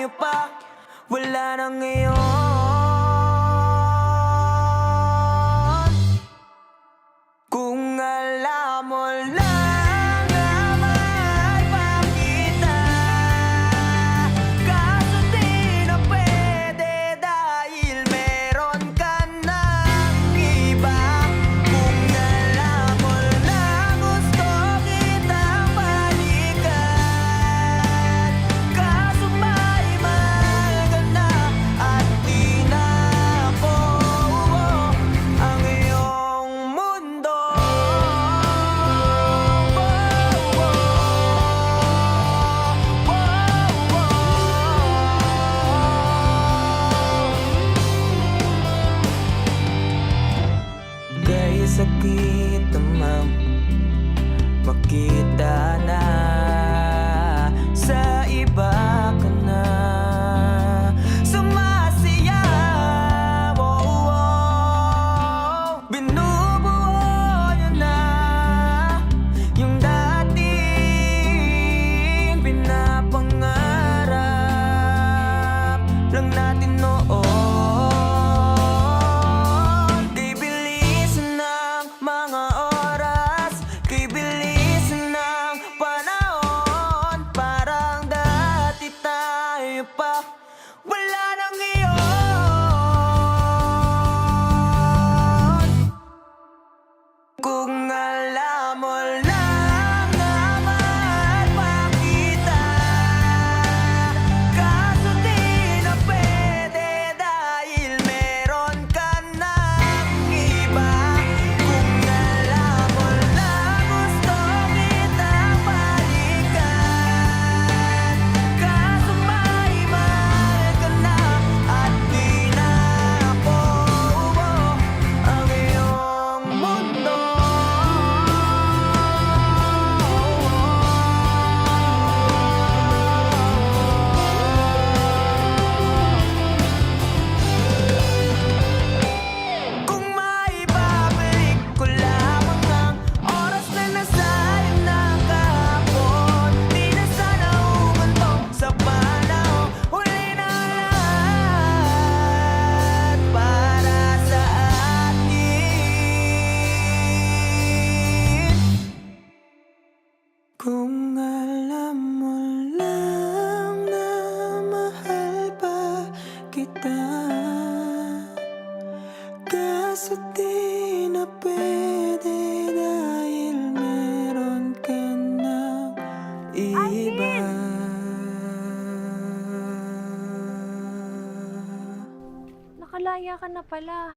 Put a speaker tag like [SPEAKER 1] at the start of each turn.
[SPEAKER 1] tayo pa, wala na ngayon. Kung alam mo lang na mahal pa kita, kaso di na pwede dahil meron ka ng iba. Kung alam mo lang gusto kitang balikan, kaso may mahal ka na at di na ako ang iyong mundo. Kaya sakit naman makita na sa iba ka na sumasayaw. Binubuo niyo na yung dating pinapangarap lang natin noon. Kay bilis ng mga oras, kay bilis ng panahon, parang dati tayo pa, wala nang iyon. Kung alam mo lang na mahal pa kita, kaso di na pwede dahil meron ka ng iba. Kung alam mo lang gusto kitang balikan, kaso may mahal ka na at di na ako ang iyong mundo. Kung maibabalik ko lamang ang oras na nasayang na kahapon, di na sana humantong sa panahon. Huli na lahat para sa atin. Kung alam mo lang na mahal pa kita, kaso di na pwede dahil meron ka ng iba.
[SPEAKER 2] Nakalaya ka na pala.